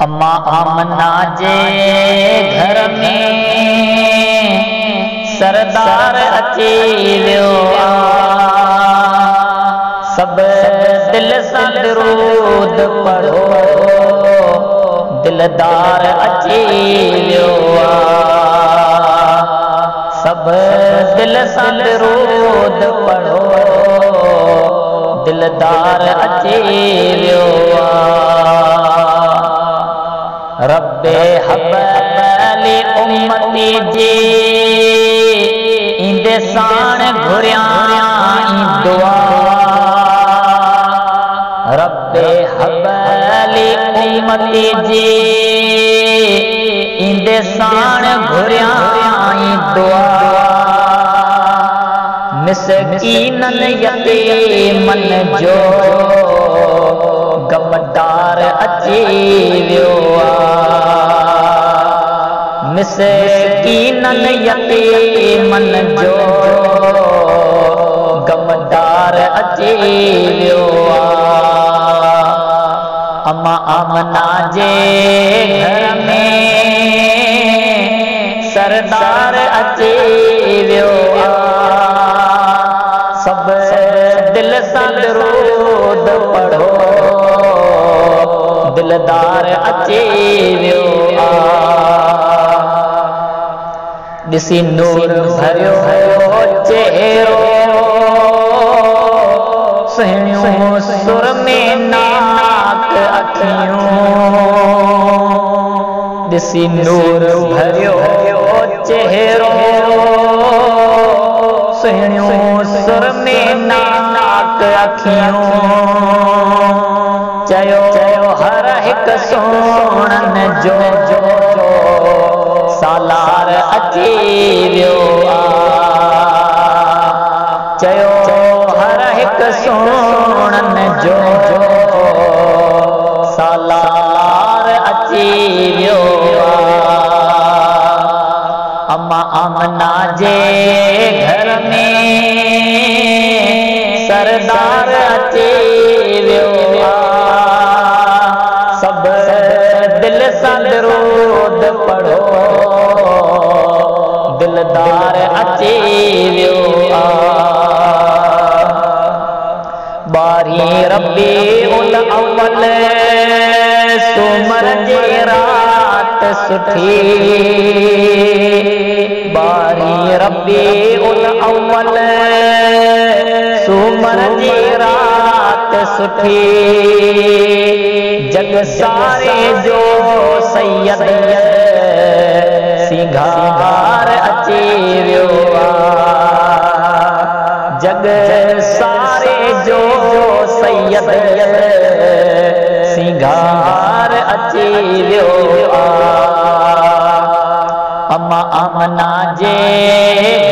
अम्मा आमना जे घर में सरदार अची वियो सब दिल सां दरूद पढ़ो दिलदार अची वियो सब दिल सां दरूद पढ़ो दिलदार अची वियो रब्बे हबली उम्मती जी इंदे साण घुरियां दुआ रब्बे हबली उम्मती जी इंदे साण घुरियां दुआ मिसकीनन यतीमन जो गमदार अची वियो मिसकीनन यतीमन जो गमदार अची वियो अम्मा आमना जे घर में सरदार अची वियो सब दिल सां दरूद पढ़ो दिलदार अची वियो ॾिसी नूर भरियो चेहरो सुहिणियूं सुर में नाक अखियूं ॾिसी नूर भरियो चेहरो सुहिणियूं सुर में नाक अखियूं चयो हर हिकु सोणनि जो सालार अची वियो चयो हर हिकु सोणनि जो सालार अची वियो अम्मा आमना जे घर में सरदार अची वियो सब दिल सां दरूद पढ़ो दिलदार अची वियो बारी रबीउल अव्वल सूमर जी रात सुठी बारी रबीउल अव्वल सूमर जी रात सुठी जग सारे जो सैयद सिंगार अची वियो जग सारे जो सैयद सिंगार अची वियो अम्मा आमना जे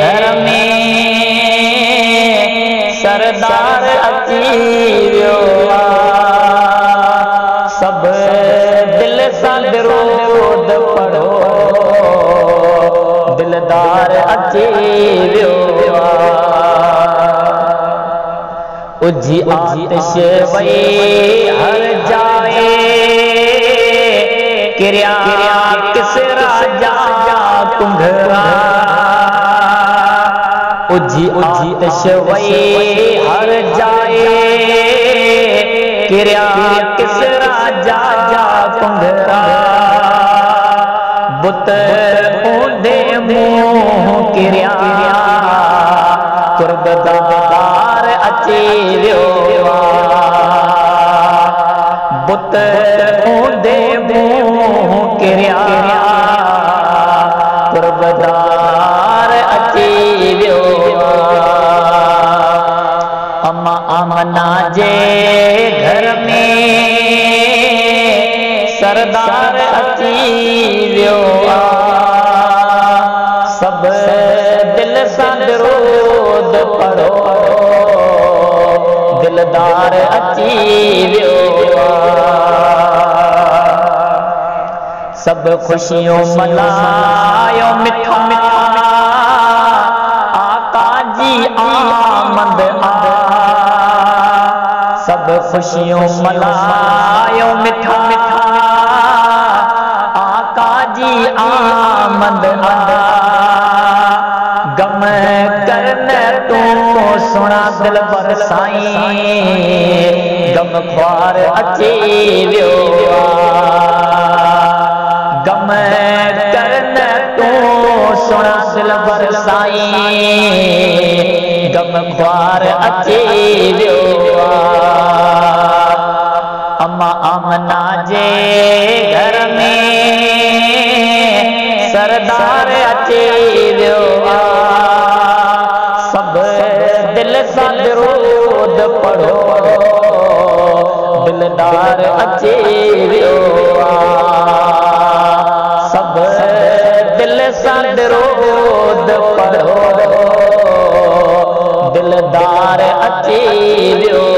घर में सरदार अची वियो सब दिल सां दरूद पढ़ो दिलदार अची वियो उजी आतिश वई हर जाए किरिया किस राजा कुंघरा उजी आतिश वई हर जाए किरिया किस राजा कुंघरा बुत ऊंधे मुंह किरिया कुर्बदार अची वियो बुत ऊंधे मुंह किरिया कुर्बदार अची वियो अम्मा आमना जे घर में सरदार अची वियो सब दिल सां दरूद पढ़ो दिलदार अची वियो सब खुशियों मनायो मिठा मिठा आका जी आमद सब खुशियों मनायो मिठा मिठा आमद गम करन तू सुना दिल पर साईं गम ख्वार अची वियो गम करन तू सुना दिल पर साईं गम ख्वार अची वियो अम्मा आमना जे घर में सरदार अची वियो सब दिल सां दरूद पढ़ो दिलदार अची वियो सब दिल सां दरूद पढ़ो दिलदार अची वियो